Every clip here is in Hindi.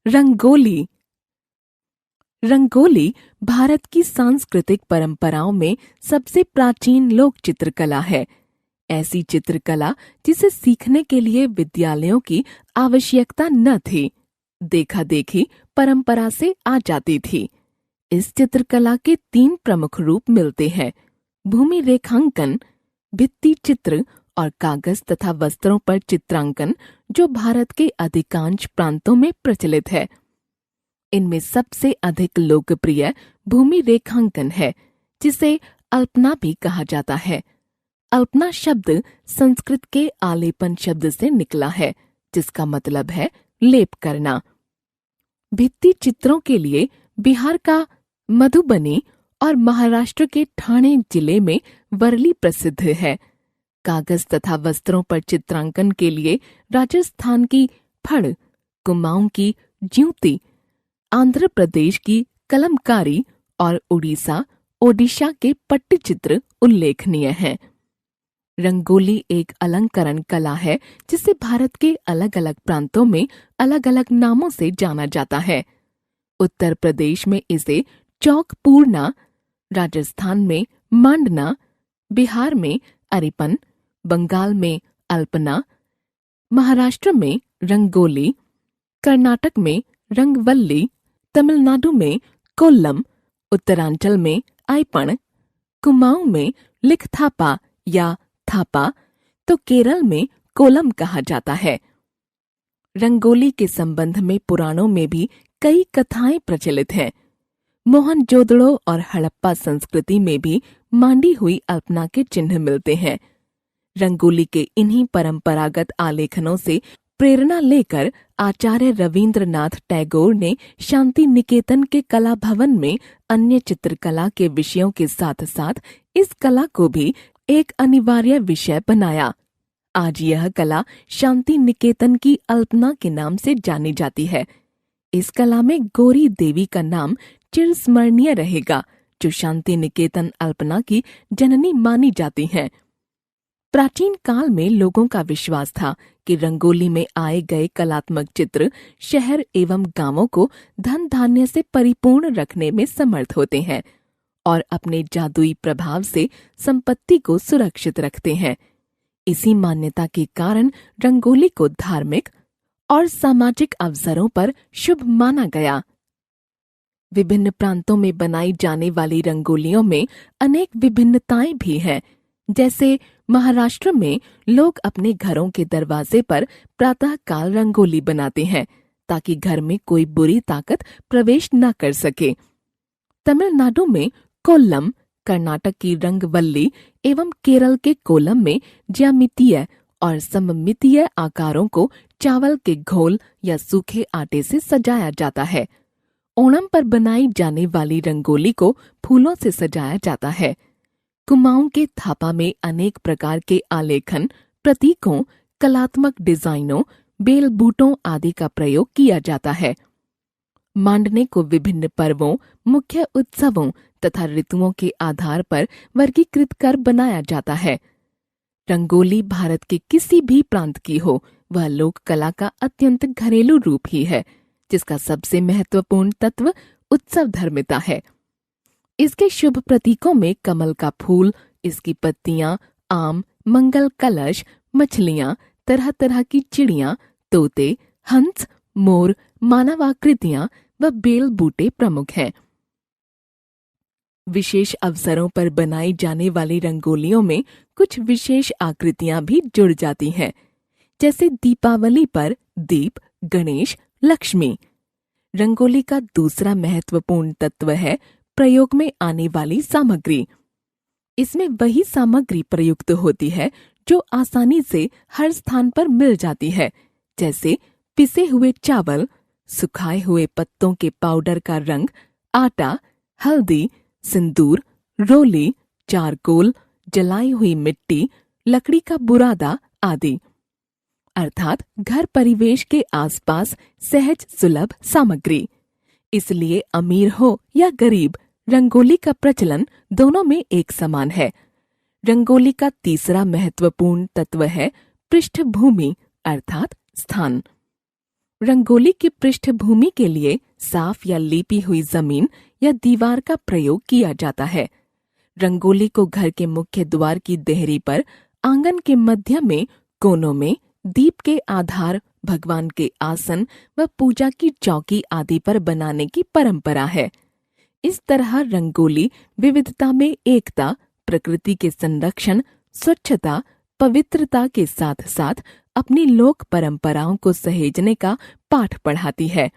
रंगोली। रंगोली भारत की सांस्कृतिक परंपराओं में सबसे प्राचीन लोक चित्रकला है। ऐसी चित्रकला जिसे सीखने के लिए विद्यालयों की आवश्यकता न थी, देखा देखी परंपरा से आ जाती थी। इस चित्रकला के 3 प्रमुख रूप मिलते हैं: भूमि रेखांकन, भित्ति चित्र और कागज तथा वस्त्रों पर चित्रांकन, जो भारत के अधिकांश प्रांतों में प्रचलित है। इनमें सबसे अधिक लोकप्रिय भूमि रेखांकन है, जिसे अल्पना भी कहा जाता है। अल्पना शब्द संस्कृत के आलेपन शब्द से निकला है, जिसका मतलब है लेप करना। भित्ति चित्रों के लिए बिहार का मधुबनी और महाराष्ट्र के ठाणे जिले में वर्ली प्रसिद्ध है। कागज तथा वस्त्रों पर चित्रांकन के लिए राजस्थान की फड़, कुमाऊं की ज्यूति, आंध्र प्रदेश की कलमकारी और ओडिशा के पट्टचित्र उल्लेखनीय हैं। रंगोली एक अलंकरण कला है जिसे भारत के अलग अलग प्रांतों में अलग अलग नामों से जाना जाता है। उत्तर प्रदेश में इसे चौक पूर्णा, राजस्थान में मांडना, बिहार में अरिपन, बंगाल में अल्पना, महाराष्ट्र में रंगोली, कर्नाटक में रंगवल्ली, तमिलनाडु में कोल्लम, उत्तरांचल में आइपण, कुमाऊं में लिखथापा या थापा, तो केरल में कोलम कहा जाता है। रंगोली के संबंध में पुराणों में भी कई कथाएं प्रचलित हैं। मोहनजोदड़ो और हड़प्पा संस्कृति में भी मांडी हुई अल्पना के चिन्ह मिलते हैं। रंगोली के इन्हीं परंपरागत आलेखनों से प्रेरणा लेकर आचार्य रविंद्रनाथ टैगोर ने शांति निकेतन के कला भवन में अन्य चित्रकला के विषयों के साथ साथ इस कला को भी एक अनिवार्य विषय बनाया। आज यह कला शांति निकेतन की अल्पना के नाम से जानी जाती है। इस कला में गौरी देवी का नाम चिरस्मरणीय रहेगा, जो शांति निकेतन अल्पना की जननी मानी जाती हैं। प्राचीन काल में लोगों का विश्वास था कि रंगोली में आए गए कलात्मक चित्र शहर एवं गांवों को धन धान्य से परिपूर्ण रखने में समर्थ होते हैं और अपने जादुई प्रभाव से संपत्ति को सुरक्षित रखते हैं। इसी मान्यता के कारण रंगोली को धार्मिक और सामाजिक अवसरों पर शुभ माना गया। विभिन्न प्रांतों में बनाई जाने वाली रंगोलियों में अनेक विभिन्नताएं भी हैं। जैसे महाराष्ट्र में लोग अपने घरों के दरवाजे पर प्रातःकाल रंगोली बनाते हैं ताकि घर में कोई बुरी ताकत प्रवेश न कर सके। तमिलनाडु में कोल्लम, कर्नाटक की रंगवल्ली एवं केरल के कोलम में ज्यामितीय और सममितीय आकारों को चावल के घोल या सूखे आटे से सजाया जाता है। ओणम पर बनाई जाने वाली रंगोली को फूलों से सजाया जाता है। कुमाऊं के थापा में अनेक प्रकार के आलेखन, प्रतीकों, कलात्मक डिजाइनों, बेल बूटों आदि का प्रयोग किया जाता है। मांडने को विभिन्न पर्वों, मुख्य उत्सवों तथा ऋतुओं के आधार पर वर्गीकृत कर बनाया जाता है। रंगोली भारत के किसी भी प्रांत की हो, वह लोक कला का अत्यंत घरेलू रूप ही है, जिसका सबसे महत्वपूर्ण तत्व उत्सव धर्मिता है। इसके शुभ प्रतीकों में कमल का फूल, इसकी पत्तियां, आम, मंगल कलश, मछलियां, तरह तरह की चिड़ियां, तोते, हंस, मोर, मानवाकृतियां व बेल बूटे प्रमुख हैं। विशेष अवसरों पर बनाई जाने वाली रंगोलियों में कुछ विशेष आकृतियां भी जुड़ जाती हैं, जैसे दीपावली पर दीप, गणेश, लक्ष्मी। रंगोली का दूसरा महत्वपूर्ण तत्व है प्रयोग में आने वाली सामग्री। इसमें वही सामग्री प्रयुक्त होती है जो आसानी से हर स्थान पर मिल जाती है, जैसे पिसे हुए चावल, सुखाए हुए पत्तों के पाउडर का रंग, आटा, हल्दी, सिंदूर, रोली, चारकोल, जलाई हुई मिट्टी, लकड़ी का बुरादा आदि। अर्थात घर परिवेश के आसपास सहज सुलभ सामग्री। इसलिए अमीर हो या गरीब, रंगोली का प्रचलन दोनों में एक समान है। रंगोली का तीसरा महत्वपूर्ण तत्व है पृष्ठभूमि अर्थात स्थान। रंगोली की पृष्ठभूमि के लिए साफ या लीपी हुई जमीन या दीवार का प्रयोग किया जाता है। रंगोली को घर के मुख्य द्वार की देहरी पर, आंगन के मध्य में, कोनों में, दीप के आधार, भगवान के आसन व पूजा की चौकी आदि पर बनाने की परंपरा है। इस तरह रंगोली विविधता में एकता, प्रकृति के संरक्षण, स्वच्छता, पवित्रता के साथ साथ अपनी लोक परंपराओं को सहेजने का पाठ पढ़ाती है।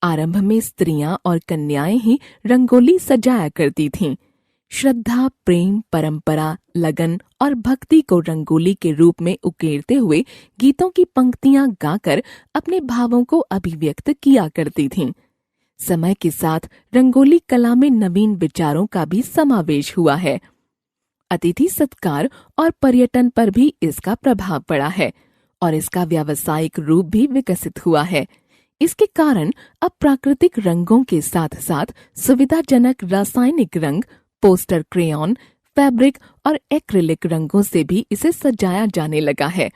आरंभ में स्त्रियां और कन्याएं ही रंगोली सजाया करती थीं। श्रद्धा, प्रेम, परंपरा, लगन और भक्ति को रंगोली के रूप में उकेरते हुए गीतों की पंक्तियां गाकर अपने भावों को अभिव्यक्त किया करती थीं। समय के साथ रंगोली कला में नवीन विचारों का भी समावेश हुआ है। अतिथि सत्कार और पर्यटन पर भी इसका प्रभाव पड़ा है और इसका व्यावसायिक रूप भी विकसित हुआ है। इसके कारण अब प्राकृतिक रंगों के साथ साथ सुविधाजनक रासायनिक रंग, पोस्टर क्रेयॉन, फैब्रिक और एक्रिलिक रंगों से भी इसे सजाया जाने लगा है।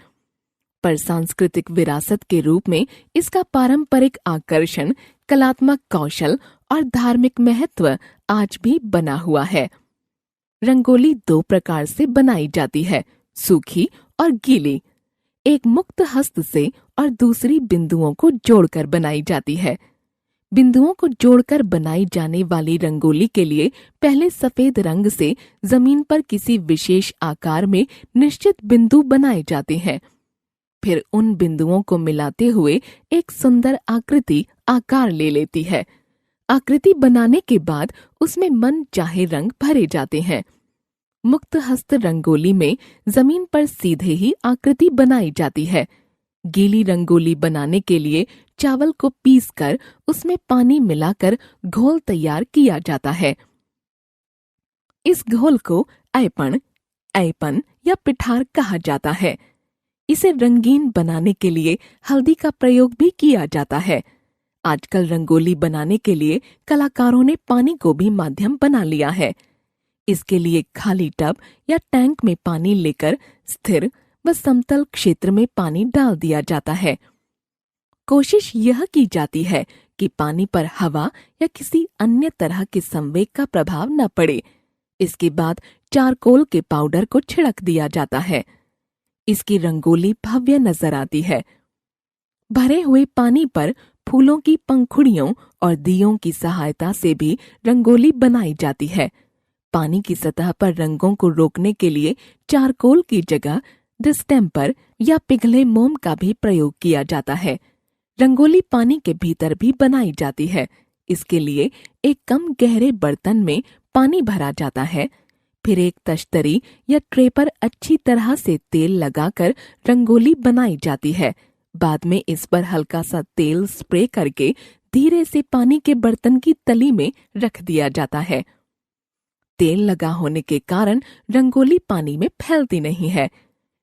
पर सांस्कृतिक विरासत के रूप में इसका पारंपरिक आकर्षण, कलात्मक कौशल और धार्मिक महत्व आज भी बना हुआ है। रंगोली दो प्रकार से बनाई जाती है, सूखी और गीली। एक मुक्त हस्त से और दूसरी बिंदुओं को जोड़कर बनाई जाती है। बिंदुओं को जोड़कर बनाई जाने वाली रंगोली के लिए पहले सफेद रंग से जमीन पर किसी विशेष आकार में निश्चित बिंदु बनाए जाते हैं। फिर उन बिंदुओं को मिलाते हुए एक सुंदर आकृति आकार ले लेती है। आकृति बनाने के बाद उसमें मन चाहे रंग भरे जाते हैं। मुक्त हस्त रंगोली में जमीन पर सीधे ही आकृति बनाई जाती है। गीली रंगोली बनाने के लिए चावल को पीसकर उसमें पानी मिलाकर घोल तैयार किया जाता है। इस घोल को ऐपन या पिठार कहा जाता है। इसे रंगीन बनाने के लिए हल्दी का प्रयोग भी किया जाता है। आजकल रंगोली बनाने के लिए कलाकारों ने पानी को भी माध्यम बना लिया है। इसके लिए खाली टब या टैंक में पानी लेकर स्थिर व समतल क्षेत्र में पानी डाल दिया जाता है। कोशिश यह की जाती है कि पानी पर हवा या किसी अन्य तरह के संवेग का प्रभाव न पड़े। इसके बाद चारकोल के पाउडर को छिड़क दिया जाता है। इसकी रंगोली भव्य नजर आती है। भरे हुए पानी पर फूलों की पंखुड़ियों और दियों की सहायता से भी रंगोली बनाई जाती है। पानी की सतह पर रंगों को रोकने के लिए चारकोल की जगह डिस्टेम्पर या पिघले मोम का भी प्रयोग किया जाता है। रंगोली पानी के भीतर भी बनाई जाती है। इसके लिए एक कम गहरे बर्तन में पानी भरा जाता है। फिर एक तश्तरी या ट्रे पर अच्छी तरह से तेल लगाकर रंगोली बनाई जाती है। बाद में इस पर हल्का सा तेल स्प्रे करके धीरे से पानी के बर्तन की तली में रख दिया जाता है। तेल लगा होने के कारण रंगोली पानी में फैलती नहीं है।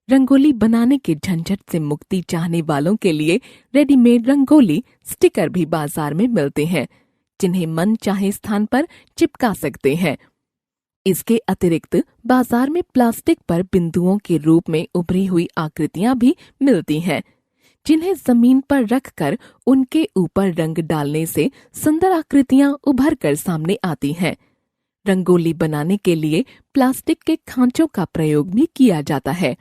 रंगोली बनाने के झंझट से मुक्ति चाहने वालों के लिए रेडीमेड रंगोली स्टिकर भी बाजार में मिलते हैं, जिन्हें मन चाहे स्थान पर चिपका सकते हैं। इसके अतिरिक्त बाजार में प्लास्टिक पर बिंदुओं के रूप में उभरी हुई आकृतियां भी मिलती हैं, जिन्हें जमीन पर रखकर उनके ऊपर रंग डालने से सुंदर आकृतियां उभर कर सामने आती हैं। रंगोली बनाने के लिए प्लास्टिक के खांचों का प्रयोग भी किया जाता है।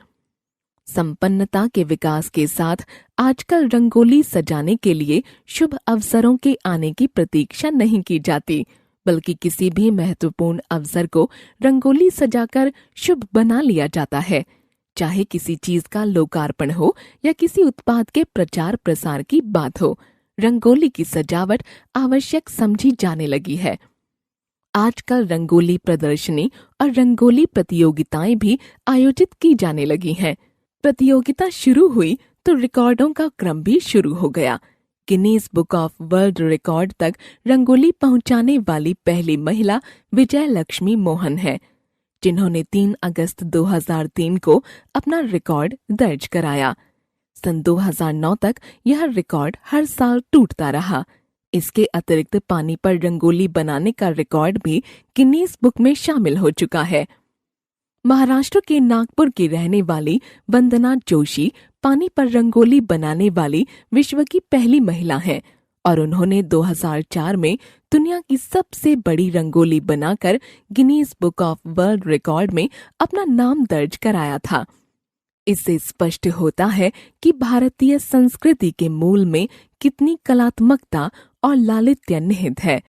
संपन्नता के विकास के साथ आजकल रंगोली सजाने के लिए शुभ अवसरों के आने की प्रतीक्षा नहीं की जाती, बल्कि किसी भी महत्वपूर्ण अवसर को रंगोली सजाकर शुभ बना लिया जाता है। चाहे किसी चीज का लोकार्पण हो या किसी उत्पाद के प्रचार प्रसार की बात हो, रंगोली की सजावट आवश्यक समझी जाने लगी है। आजकल रंगोली प्रदर्शनी और रंगोली प्रतियोगिताएं भी आयोजित की जाने लगी हैं। प्रतियोगिता शुरू हुई तो रिकॉर्डों का क्रम भी शुरू हो गया। Guinness book of world record तक रंगोली पहुंचाने वाली पहली महिला विजय लक्ष्मी मोहन है, जिन्होंने 3 अगस्त 2003 को अपना रिकॉर्ड दर्ज कराया। सन 2009 तक यह रिकॉर्ड हर साल टूटता रहा। इसके अतिरिक्त पानी पर रंगोली बनाने का रिकॉर्ड भी गिनीज बुक में शामिल हो चुका है। महाराष्ट्र के नागपुर की रहने वाली वंदना जोशी पानी पर रंगोली बनाने वाली विश्व की पहली महिला हैं और उन्होंने 2004 में दुनिया की सबसे बड़ी रंगोली बनाकर Guinness book of world record में अपना नाम दर्ज कराया था। इससे स्पष्ट होता है कि भारतीय संस्कृति के मूल में कितनी कलात्मकता और लालित्य निहित है।